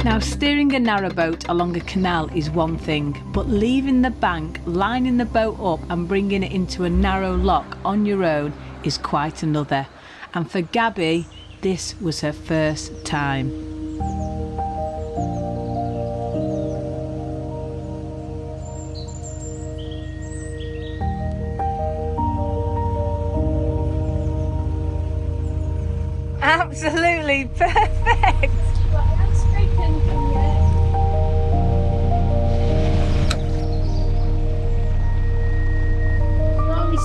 Now, steering a narrowboat along a canal is one thing, but leaving the bank, lining the boat up and bringing it into a narrow lock on your own is quite another. And for Gabby, this was her first time. Absolutely perfect!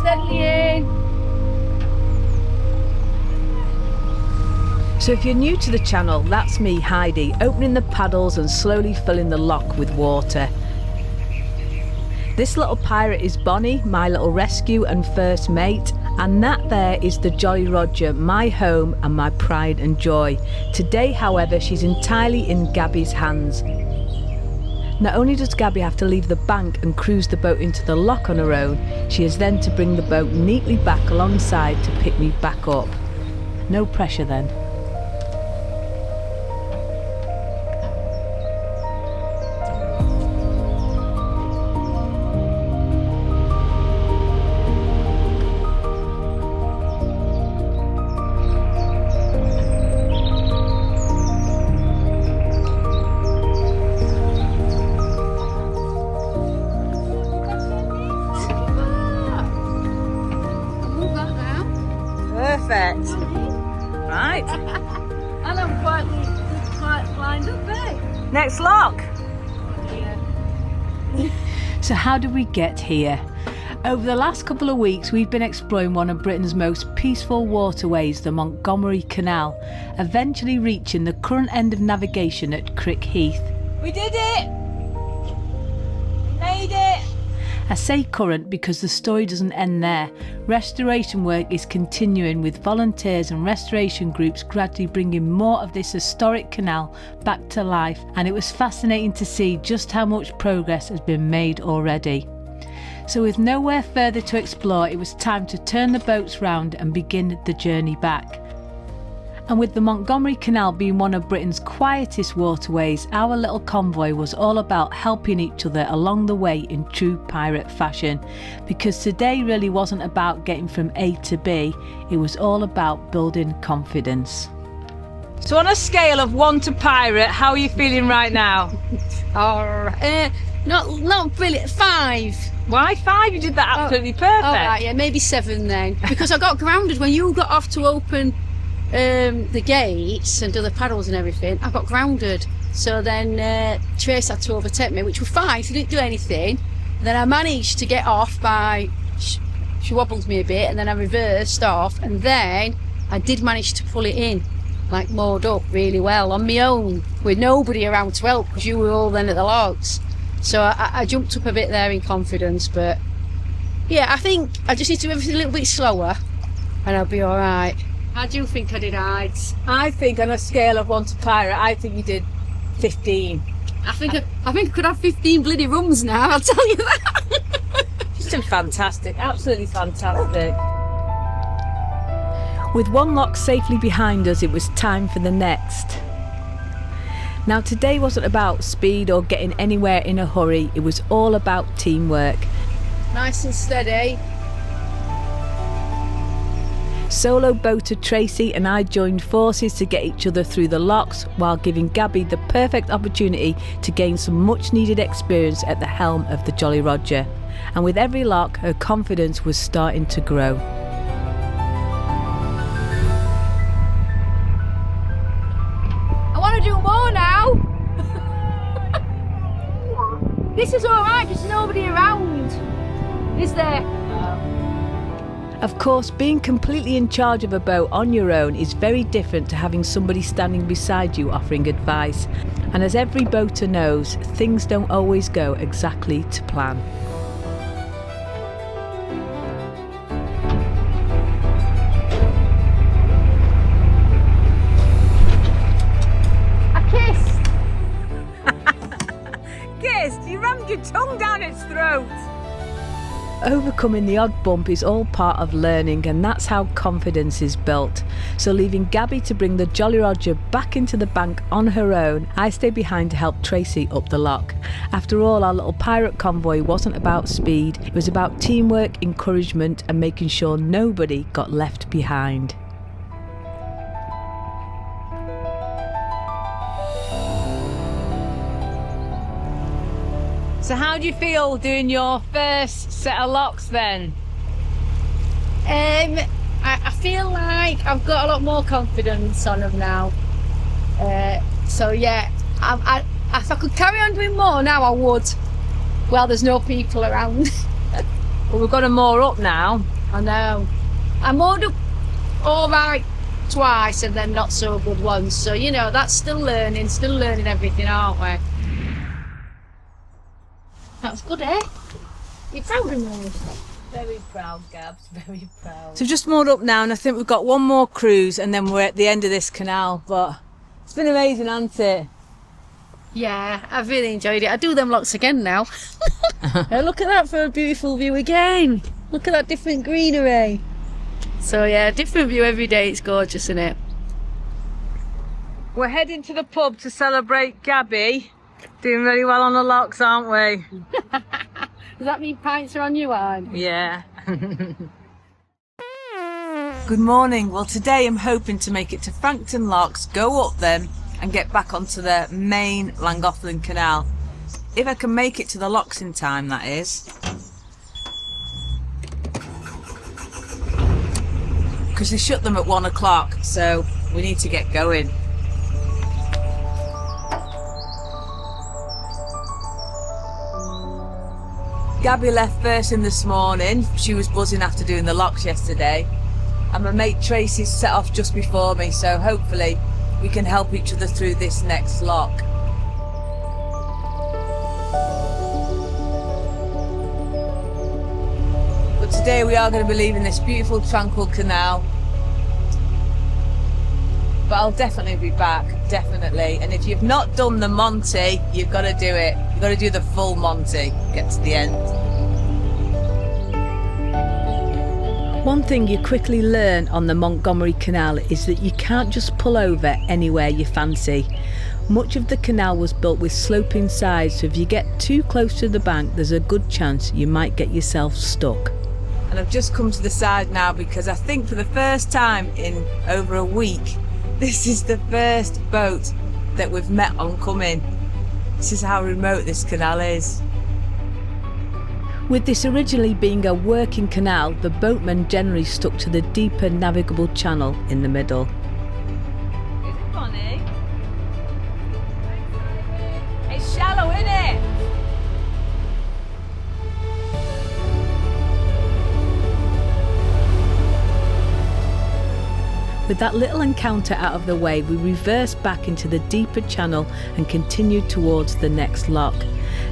Steadily in. So if you're new to the channel, that's me, Heidi, opening the paddles and slowly filling the lock with water. This little pirate is Bonny, my little rescue and first mate, and that there is the Jolly Roger, my home and my pride and joy. Today, however, she's entirely in Gabby's hands. Not only does Gabby have to leave the bank and cruise the boat into the lock on her own, she is then to bring the boat neatly back alongside to pick me back up. No pressure then. Perfect. Right. And I'm quite lined up, eh? Next lock. So how did we get here? Over the last couple of weeks, we've been exploring one of Britain's most peaceful waterways, the Montgomery Canal, eventually reaching the current end of navigation at Crick Heath. We did it! Made it! I say current because the story doesn't end there. Restoration work is continuing, with volunteers and restoration groups gradually bringing more of this historic canal back to life, and it was fascinating to see just how much progress has been made already. So with nowhere further to explore, it was time to turn the boats round and begin the journey back. And with the Montgomery Canal being one of Britain's quietest waterways, our little convoy was all about helping each other along the way in true pirate fashion. Because today really wasn't about getting from A to B, it was all about building confidence. So on a scale of 1 to pirate, how are you feeling right now? Not brilliant. 5. Why 5? You did that absolutely perfect. All right, yeah, maybe 7 then. Because I got grounded when you got off to open the gates and do the paddles and everything. I got grounded, so then Trace had to overtake me, which was fine. She didn't do anything. And then I managed to get off by she wobbled me a bit, and then I reversed off, and then I did manage to pull it in, like moored up really well on my own with nobody around to help, because you were all then at the logs. So I jumped up a bit there in confidence, but yeah, I think I just need to do everything a little bit slower and I'll be all right. How do you think I did, Hides? I think on a scale of 1 to pirate, I think you did 15. I think I could have 15 bloody rums now, I'll tell you that. She's been fantastic, absolutely fantastic. With one lock safely behind us, it was time for the next. Now today wasn't about speed or getting anywhere in a hurry, it was all about teamwork. Nice and steady. Solo boater Tracey and I joined forces to get each other through the locks, while giving Gabby the perfect opportunity to gain some much needed experience at the helm of the Jolly Roger. And with every lock, her confidence was starting to grow. I want to do more now. This is alright, there's nobody around, is there? Of course, being completely in charge of a boat on your own is very different to having somebody standing beside you offering advice. And as every boater knows, things don't always go exactly to plan. I kissed! Kissed? You rammed your tongue down its throat! Overcoming the odd bump is all part of learning, and that's how confidence is built. So leaving Gabby to bring the Jolly Roger back into the bank on her own, I stay behind to help Tracey up the lock. After all, our little pirate convoy wasn't about speed, it was about teamwork, encouragement and making sure nobody got left behind. So how do you feel doing your first set of locks then? I feel like I've got a lot more confidence on them now. So yeah, if I could carry on doing more now, I would. Well, there's no people around. Well, we've got them more up now. I know. I moored up all right twice and then not so good once. So, you know, that's still learning everything, aren't we? That's good, eh? You're proud of me? Very proud, Gabs, very proud. So just moored up now, and I think we've got one more cruise and then we're at the end of this canal, but it's been amazing, hasn't it? Yeah, I've really enjoyed it. I do them locks again now. Now look at that for a beautiful view again. Look at that different greenery. So yeah, different view every day. It's gorgeous, isn't it? We're heading to the pub to celebrate Gabby. Doing really well on the locks, aren't we? Does that mean pints are on you, Anne? Yeah. Good morning. Well, today I'm hoping to make it to Frankton Locks, go up them and get back onto the main Llangollen Canal. If I can make it to the locks in time, that is. Because they shut them at 1 o'clock, so we need to get going. Gabby left first thing this morning. She was buzzing after doing the locks yesterday. And my mate Tracey's set off just before me, so hopefully we can help each other through this next lock. But today we are going to be leaving this beautiful tranquil canal. But I'll definitely be back, definitely. And if you've not done the Monty, you've got to do it. You've got to do the full Monty, get to the end. One thing you quickly learn on the Montgomery Canal is that you can't just pull over anywhere you fancy. Much of the canal was built with sloping sides, so if you get too close to the bank, there's a good chance you might get yourself stuck. And I've just come to the side now because I think for the first time in over a week, this is the first boat that we've met on coming. This is how remote this canal is. With this originally being a working canal, the boatmen generally stuck to the deeper navigable channel in the middle. Is it Bonny? It's shallow, isn't it? With that little encounter out of the way, we reversed back into the deeper channel and continued towards the next lock.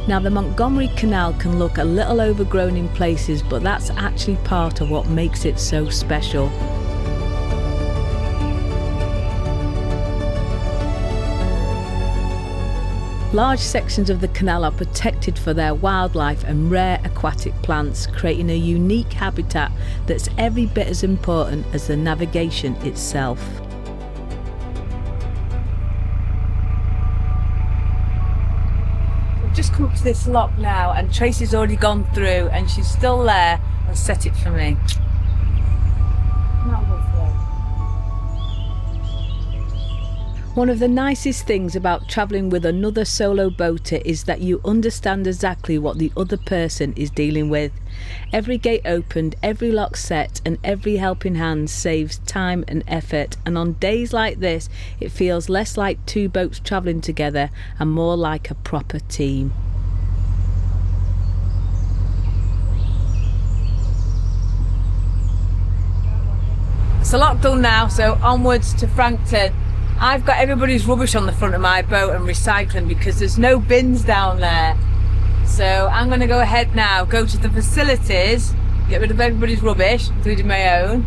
Now, the Montgomery Canal can look a little overgrown in places, but that's actually part of what makes it so special. Large sections of the canal are protected for their wildlife and rare aquatic plants, creating a unique habitat that's every bit as important as the navigation itself. We've just come up to this lock now, and Tracey's already gone through and she's still there and set it for me. One of the nicest things about travelling with another solo boater is that you understand exactly what the other person is dealing with. Every gate opened, every lock set and every helping hand saves time and effort, and on days like this it feels less like two boats travelling together and more like a proper team. It's a lock done now, so onwards to Frankton. I've got everybody's rubbish on the front of my boat and recycling because there's no bins down there. So I'm going to go ahead now, go to the facilities, get rid of everybody's rubbish, including my own,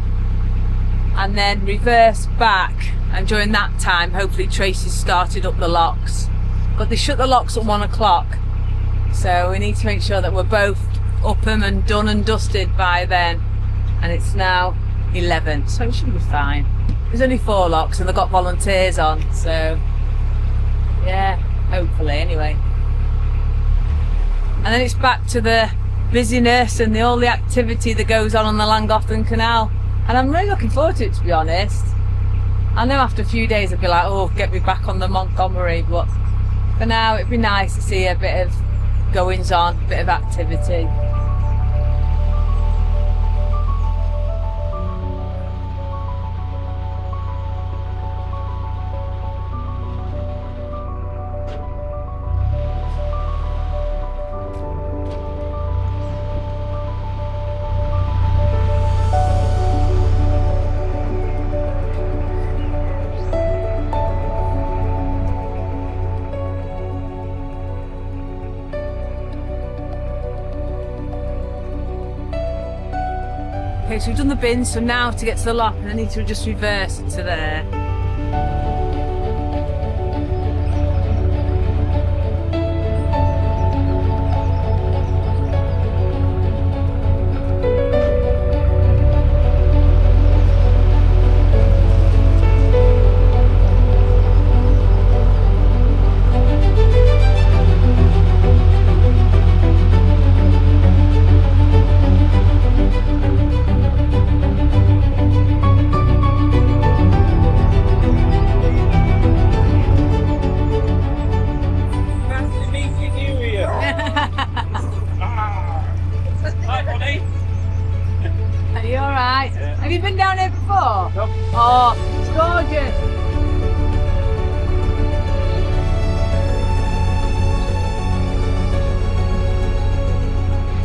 and then reverse back. And during that time, hopefully Tracey's started up the locks. But they shut the locks at 1 o'clock. So we need to make sure that we're both up them and done and dusted by then. And it's now 11, so it should be fine. There's only 4 locks and they've got volunteers on, so yeah, hopefully anyway. And then it's back to the busyness and all the activity that goes on the Llangollen Canal. And I'm really looking forward to it, to be honest. I know after a few days I'd be like, oh, get me back on the Montgomery, but for now it'd be nice to see a bit of goings on, a bit of activity. Okay, so we've done the bins, so now to get to the lock, and I need to just reverse it to there. Have you been down here before? Nope. Oh, it's gorgeous.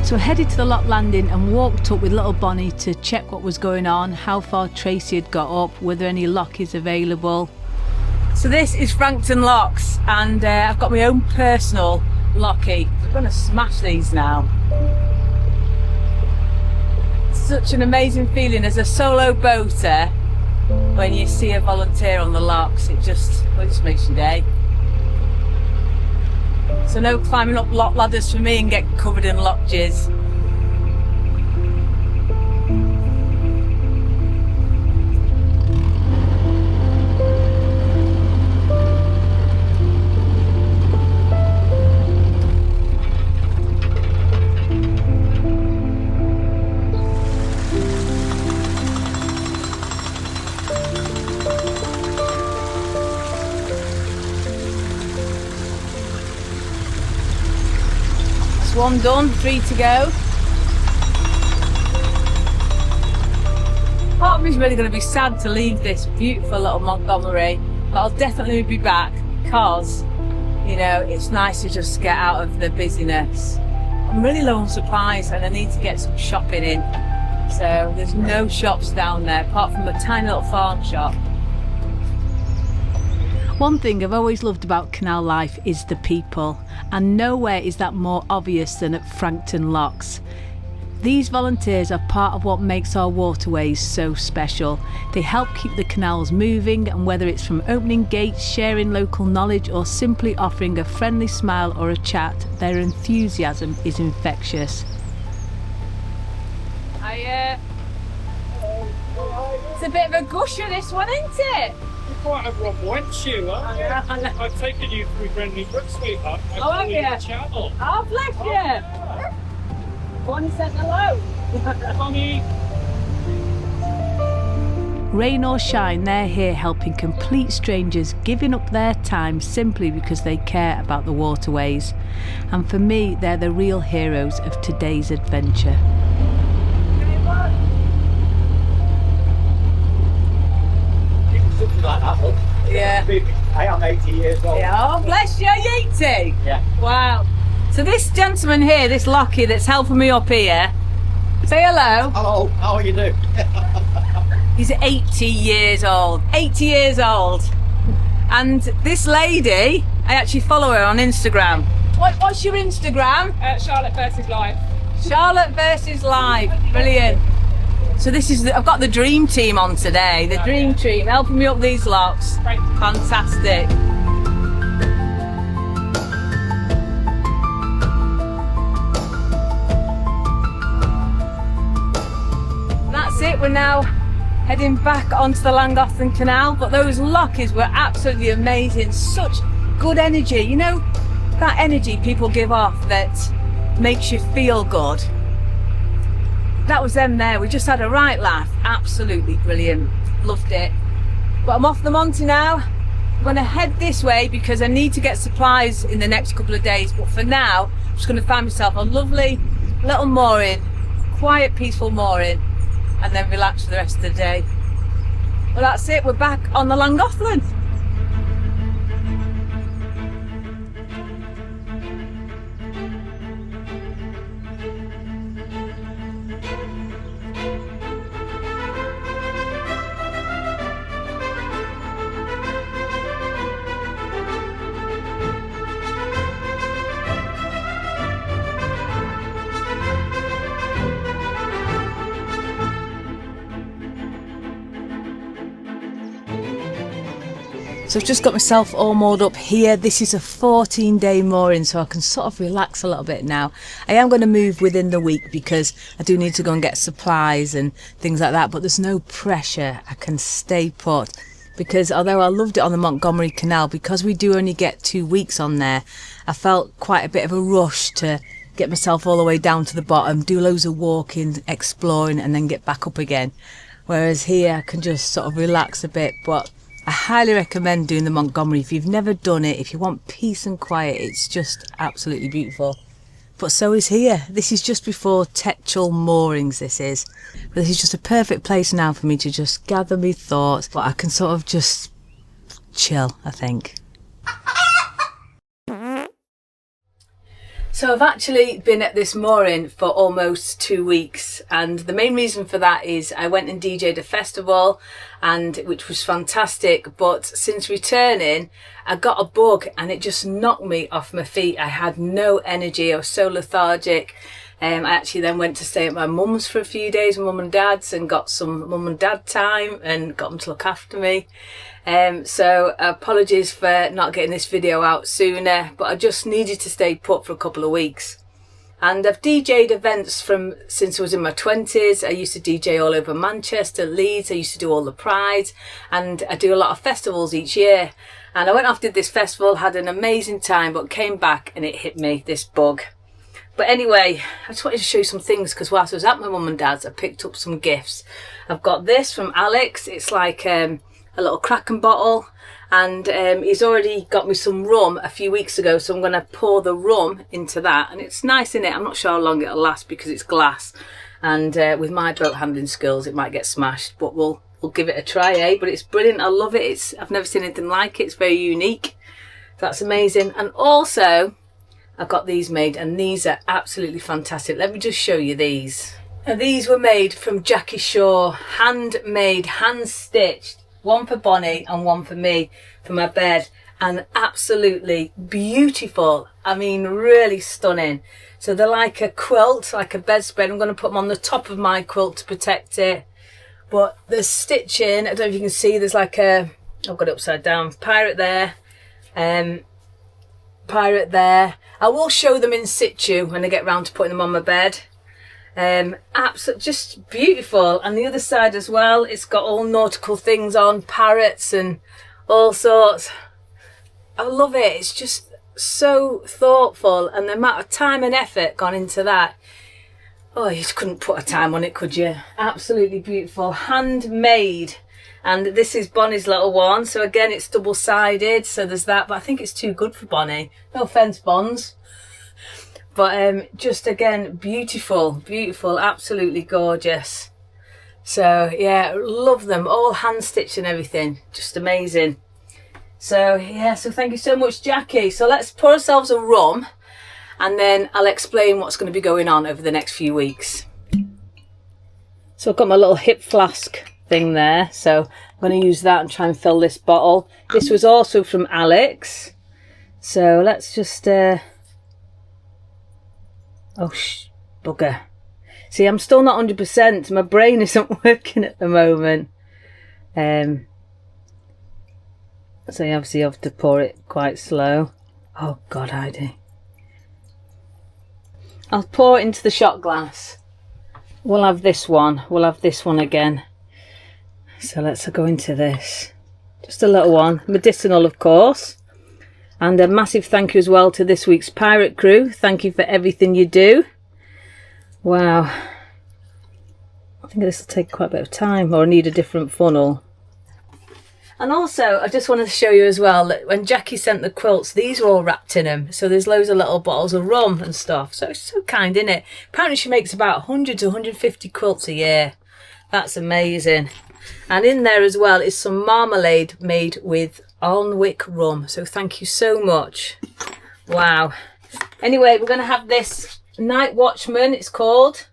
So I headed to the lock landing and walked up with little Bonny to check what was going on, how far Tracey had got up, were there any lockies available. So this is Frankton Locks, and I've got my own personal lockie. I'm going to smash these now. Such an amazing feeling as a solo boater when you see a volunteer on the locks. It just makes your day. So no climbing up lock ladders for me and get covered in lock jizz. One done, 3 to go. Part of me is really going to be sad to leave this beautiful little Montgomery, but I'll definitely be back because, you know, it's nice to just get out of the busyness. I'm really low on supplies and I need to get some shopping in. So there's no shops down there apart from a tiny little farm shop. One thing I've always loved about canal life is the people, and nowhere is that more obvious than at Frankton Locks. These volunteers are part of what makes our waterways so special. They help keep the canals moving, and whether it's from opening gates, sharing local knowledge, or simply offering a friendly smile or a chat, their enthusiasm is infectious. It's a bit of a gusher, this one, isn't it? Quite a rough wench, you, aren't you? I've taken you through Friendly Brook, sweetheart. Oh, have you? Channel. Oh, bless you. Yeah. Bonny said hello. Bonny. Rain or shine, they're here helping complete strangers, giving up their time simply because they care about the waterways. And for me, they're the real heroes of today's adventure. Like that, look. Yeah. I am 80 years old. Yeah. Oh, bless you, 80? Yeah. Wow. So this gentleman here, this lockie that's helping me up here, say hello. Hello, how are you doing? He's 80 years old. 80 years old. And this lady, I actually follow her on Instagram. What's your Instagram? Charlotte versus Life. Charlotte versus Life. Brilliant. So this is, I've got the dream team on today. The dream team helping me up these locks. Fantastic. we're now heading back onto the Llangollen Canal, but those lockers were absolutely amazing. Such good energy, you know, that energy people give off that makes you feel good. That was them there. We just had a right laugh. Absolutely brilliant. Loved it. But I'm off the Monty now. I'm going to head this way because I need to get supplies in the next couple of days. But for now, I'm just going to find myself a lovely little mooring, quiet, peaceful mooring, and then relax for the rest of the day. Well, that's it. We're back on the Llangollen. So I've just got myself all moored up here. This is a 14-day mooring, so I can sort of relax a little bit now. I am going to move within the week because I do need to go and get supplies and things like that, but there's no pressure. I can stay put because although I loved it on the Montgomery Canal, because we do only get 2 weeks on there, I felt quite a bit of a rush to get myself all the way down to the bottom, do loads of walking, exploring, and then get back up again. Whereas here I can just sort of relax a bit. But I highly recommend doing the Montgomery. If you've never done it, if you want peace and quiet, it's just absolutely beautiful. But so is here. This is just before Tetchel moorings, this is. But this is just a perfect place now for me to just gather my thoughts, but I can sort of just chill, I think. So I've actually been at this mooring for almost 2 weeks, and the main reason for that is I went and DJ'd a festival, and which was fantastic, but since returning I got a bug and it just knocked me off my feet. I had no energy, I was so lethargic. I actually then went to stay at my mum's for a few days, mum and dad's, and got some mum and dad time and got them to look after me. So apologies for not getting this video out sooner, but I just needed to stay put for a couple of weeks. And I've DJ'd events since I was in my 20s. I used to DJ all over Manchester, Leeds. I used to do all the prides, and I do a lot of festivals each year. And I went off, did this festival, had an amazing time, but came back and it hit me, this bug. But anyway, I just wanted to show you some things because whilst I was at my mum and dad's, I picked up some gifts. I've got this from Alex. It's like a little Kraken bottle, and he's already got me some rum a few weeks ago, so I'm going to pour the rum into that, and it's nice in it. I'm not sure how long it'll last because it's glass, and with my boat handling skills it might get smashed, but we'll give it a try, eh? But it's brilliant. I love it. I've never seen anything like it. It's very unique. That's amazing. And also I've got these made, and these are absolutely fantastic. Let me just show you these. Now, these were made from Jackie Shaw, handmade, hand stitched. One for Bonny and one for me for my bed, and absolutely beautiful. I mean, really stunning. So they're like a quilt, like a bedspread. I'm going to put them on the top of my quilt to protect it. But the stitching, I don't know if you can see, there's like I've got it upside down, pirate there, pirate there. I will show them in situ when I get round to putting them on my bed. Absolutely just beautiful. And the other side as well, it's got all nautical things on, parrots and all sorts. I love it. It's just so thoughtful, and the amount of time and effort gone into that. Oh, you just couldn't put a time on it, could you? Absolutely beautiful, handmade. And this is Bonny's little one, so again it's double-sided, so there's that, but I think it's too good for Bonny. No offence, Bonds. But just again, beautiful, beautiful, absolutely gorgeous. So yeah, love them, all hand stitched and everything, just amazing. So yeah, so thank you so much, Jackie. So let's pour ourselves a rum, and then I'll explain what's going to be going on over the next few weeks. So I've got my little hip flask thing there, so I'm going to use that and try and fill this bottle. This was also from Alex, so let's just bugger. See, I'm still not 100%. My brain isn't working at the moment. So you obviously have to pour it quite slow. Oh God, Heidi. I'll pour it into the shot glass. we'll have this one. We'll have this one again. So let's go into this. Just a little one. Medicinal, of course. And a massive thank you as well to this week's pirate crew. Thank you for everything you do. Wow. I think this will take quite a bit of time, or I need a different funnel. And also, I just wanted to show you as well that when Jackie sent the quilts, these were all wrapped in them. So there's loads of little bottles of rum and stuff. So it's so kind, isn't it? Apparently she makes about 100 to 150 quilts a year. That's amazing. And in there as well is some marmalade made with Alnwick rum. So thank you so much. Wow. Anyway, we're going to have this Night Watchman, it's called.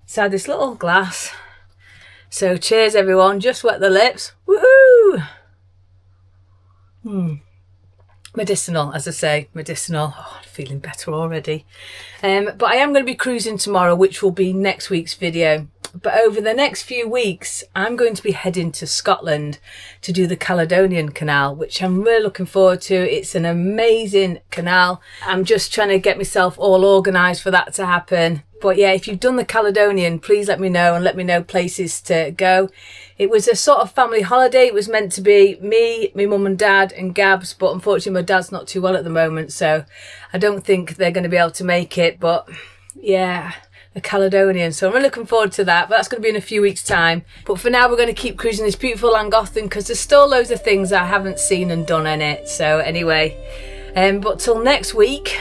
Inside this little glass. So cheers everyone, just wet the lips. Woohoo! Medicinal, as I say, medicinal. Oh, I'm feeling better already. But I am going to be cruising tomorrow, which will be next week's video. But over the next few weeks, I'm going to be heading to Scotland to do the Caledonian Canal, which I'm really looking forward to. It's an amazing canal. I'm just trying to get myself all organised for that to happen. But yeah, if you've done the Caledonian, please let me know and let me know places to go. It was a sort of family holiday. It was meant to be me, my mum and dad and Gabs, but unfortunately my dad's not too well at the moment, so I don't think they're going to be able to make it. But yeah, the Caledonian. So I'm really looking forward to that, but that's going to be in a few weeks' time. But for now, we're going to keep cruising this beautiful Llangollen because there's still loads of things I haven't seen and done in it. So anyway, but till next week,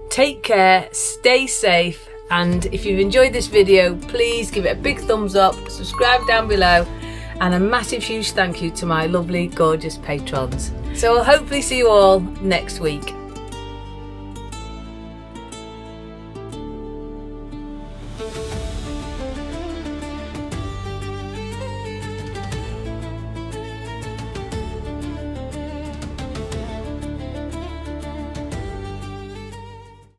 take care, stay safe. And if you've enjoyed this video, please give it a big thumbs up, subscribe down below, and a massive huge thank you to my lovely, gorgeous patrons. So I'll hopefully see you all next week.